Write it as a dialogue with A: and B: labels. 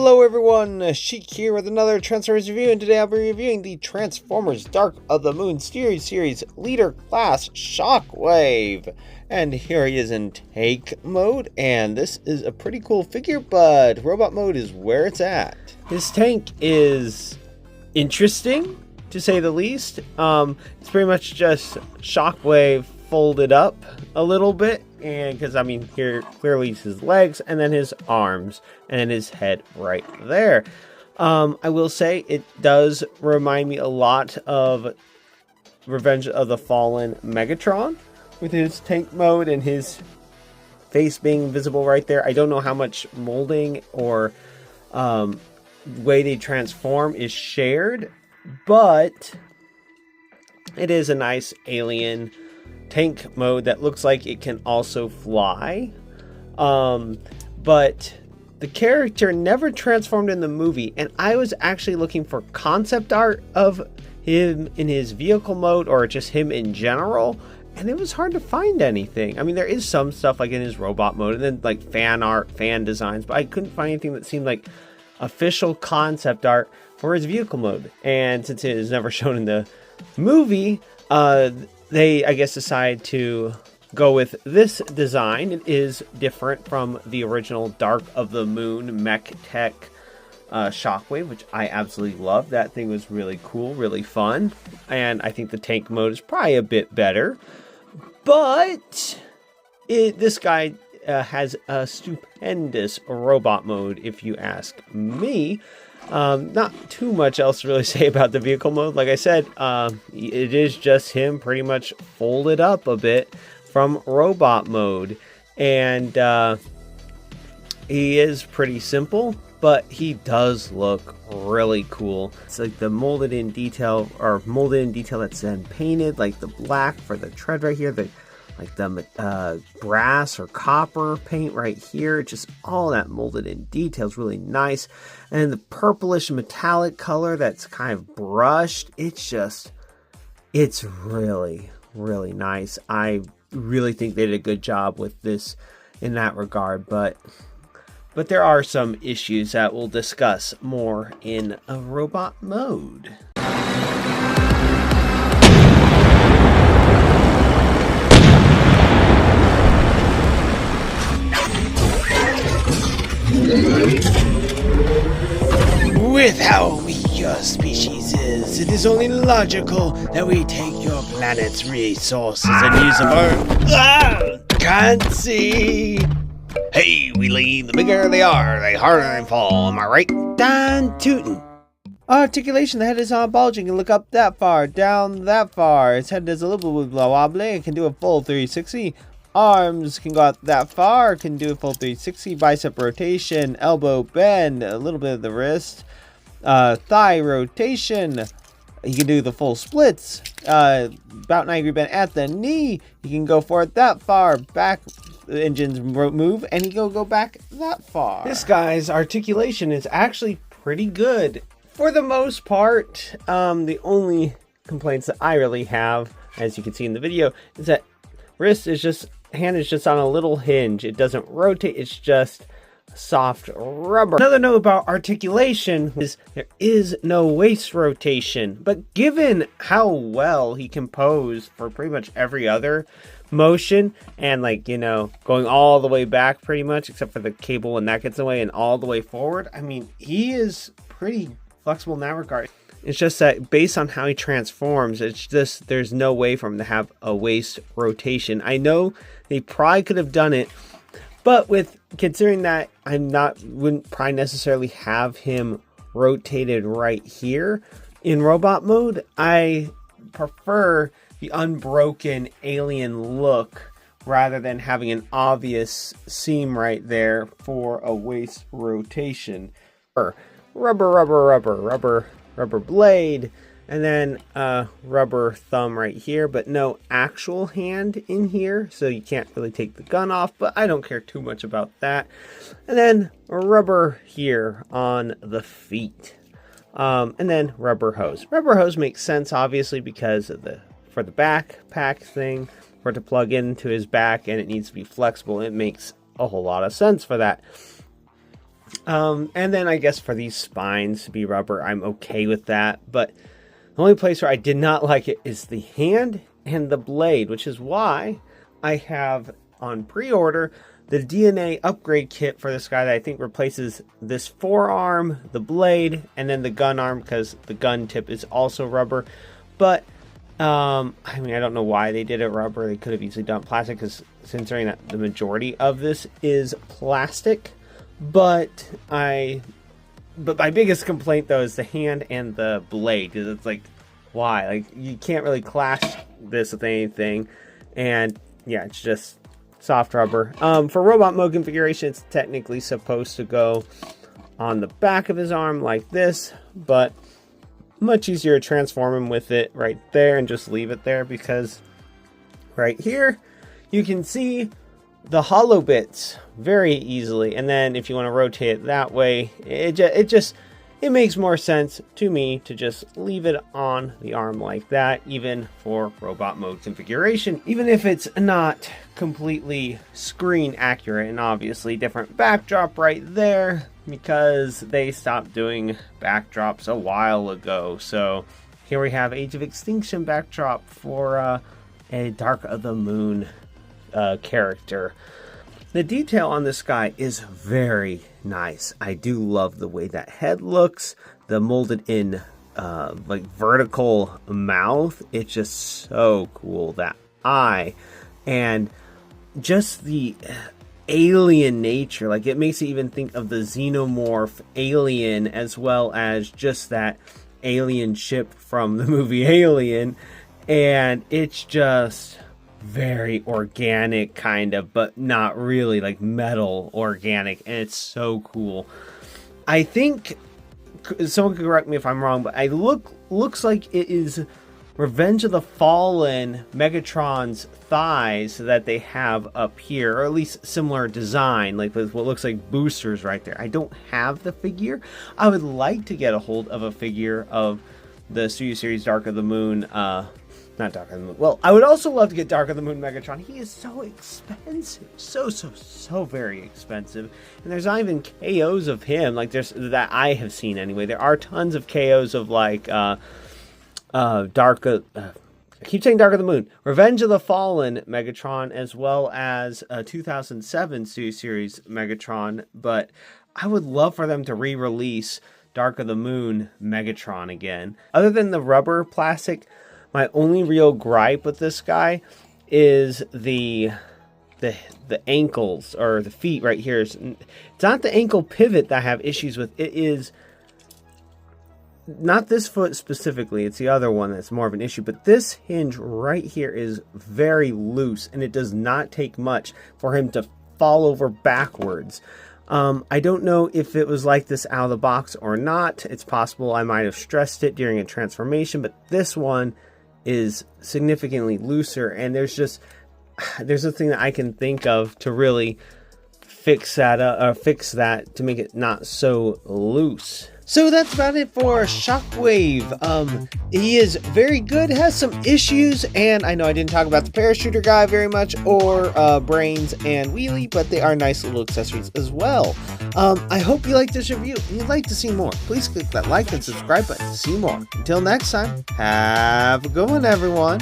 A: Hello everyone, Sheik here with another Transformers review, and today I'll be reviewing the Transformers Dark of the Moon Series Leader Class Shockwave. And here he is in tank mode, and this is a pretty cool figure, but robot mode is where it's at. His tank is interesting, to say the least. It's pretty much just Shockwave folded up a little bit, and because I mean here clearly is his legs and then his arms and then his head right there. I will say it does remind me a lot of Revenge of the Fallen Megatron with his tank mode and his face being visible right there. I don't know how much molding or way they transform is shared, but it is a nice alien tank mode that looks like it can also fly. But the character never transformed in the movie, and I was actually looking for concept art of him in his vehicle mode or just him in general, and it was hard to find anything. I mean, there is some stuff like in his robot mode and then like fan art, fan designs, but I couldn't find anything that seemed like official concept art for his vehicle mode. And since it is never shown in the movie, they, I guess, decided to go with this design. It is different from the original Dark of the Moon mech tech Shockwave, which I absolutely love. That thing was really cool, really fun, and I think the tank mode is probably a bit better. But this guy has a stupendous robot mode, if you ask me. Not too much else to really say about the vehicle mode. Like I said, it is just him pretty much folded up a bit from robot mode, and he is pretty simple, but he does look really cool. It's like the molded in detail that's then painted, like the black for the tread right here, the brass or copper paint right here, just all that molded in detail is really nice. And the purplish metallic color that's kind of brushed, it's really, really nice. I really think they did a good job with this in that regard, but there are some issues that we'll discuss more in a robot mode. With how weak your species is, it is only logical that we take your planet's resources and use them for... can't see! Hey, Wheelie, the bigger they are, the harder they fall, am I right? Don Tootin'. Articulation, the head is on bulging and look up that far, down that far. Its head is a little bit wobbly and can do a full 360. Arms can go out that far, can do a full 360. Bicep rotation, elbow bend, a little bit of the wrist. Thigh rotation. You can do the full splits. About 90 degree bend at the knee. You can go forward that far. Back engines move, and he can go back that far. This guy's articulation is actually pretty good for the most part. The only complaints that I really have, as you can see in the video, is that hand is just on a little hinge. It doesn't rotate. It's just soft rubber. Another note about articulation is there is no waist rotation, but given how well he can pose for pretty much every other motion, and like, you know, going all the way back pretty much except for the cable when that gets away, and all the way forward, I mean, he is pretty flexible in that regard. It's just that based on how he transforms, it's just there's no way for him to have a waist rotation. I know they probably could have done it, but with considering that wouldn't probably necessarily have him rotated right here in robot mode, I prefer the unbroken alien look rather than having an obvious seam right there for a waist rotation. Rubber blade, and then rubber thumb right here, but no actual hand in here, so you can't really take the gun off, but I don't care too much about that. And then rubber here on the feet, and then rubber hose. Rubber hose makes sense obviously because of for the backpack thing, for it to plug into his back, and it needs to be flexible. It makes a whole lot of sense for that.
B: And then I guess for these spines to be rubber, I'm okay with that. But the only place where I did not like it is the hand and the blade, which is why I have on pre-order the DNA upgrade kit for this guy that I think replaces this forearm, the blade, and then the gun arm, because the gun tip is also rubber. But I mean, I don't know why they did it rubber. They could have easily done plastic, because considering that the majority of this is plastic. But my biggest complaint though is the hand and the blade, because it's like, why? Like, you can't really clash this with anything, and yeah, it's just soft rubber. For robot mode configuration, it's technically supposed to go on the back of his arm like this, but much easier to transform him with it right there and just leave it there, because right here you can see the hollow bits very easily, and then if you want to rotate it that way, it makes more sense to me to just leave it on the arm like that, even for robot mode configuration, even if it's not completely screen accurate. And obviously different backdrop right there, because they stopped doing backdrops a while ago. So here we have Age of Extinction backdrop for a Dark of the Moon character. The detail on this guy is very nice. I do love the way that head looks, the molded in like vertical mouth. It's just so cool. That eye, and just the alien nature, like it makes you even think of the xenomorph alien, as well as just that alien ship from the movie Alien. And it's just very organic, kind of, but not really, like metal organic, and it's so cool. I think someone could correct me if I'm wrong, but looks like it is Revenge of the Fallen Megatron's thighs that they have up here, or at least similar design, like with what looks like boosters right there. I don't have the figure. I would like to get a hold of a figure of the Studio Series Dark of the Moon, not Dark of the Moon. Well, I would also love to get Dark of the Moon Megatron. He is so expensive. So very expensive. And there's not even KOs of him, like there's that I have seen anyway. There are tons of KOs of like I keep saying Dark of the Moon. Revenge of the Fallen Megatron, as well as 2007 Studio Series Megatron. But I would love for them to re-release Dark of the Moon Megatron again. Other than the rubber plastic, my only real gripe with this guy is the ankles, or the feet right here. It's not the ankle pivot that I have issues with. It is not this foot specifically. It's the other one that's more of an issue. But this hinge right here is very loose, and it does not take much for him to fall over backwards. I don't know if it was like this out of the box or not. It's possible I might have stressed it during a transformation, but this one is significantly looser, and there's nothing that I can think of to really fix that to make it not so loose. So that's about it for Shockwave. He is very good, has some issues, and I know I didn't talk about the parachuter guy very much, or Brains and Wheelie, but they are nice little accessories as well. I hope you liked this review and you'd like to see more. Please click that like and subscribe button to see more. Until next time, have a good one, everyone.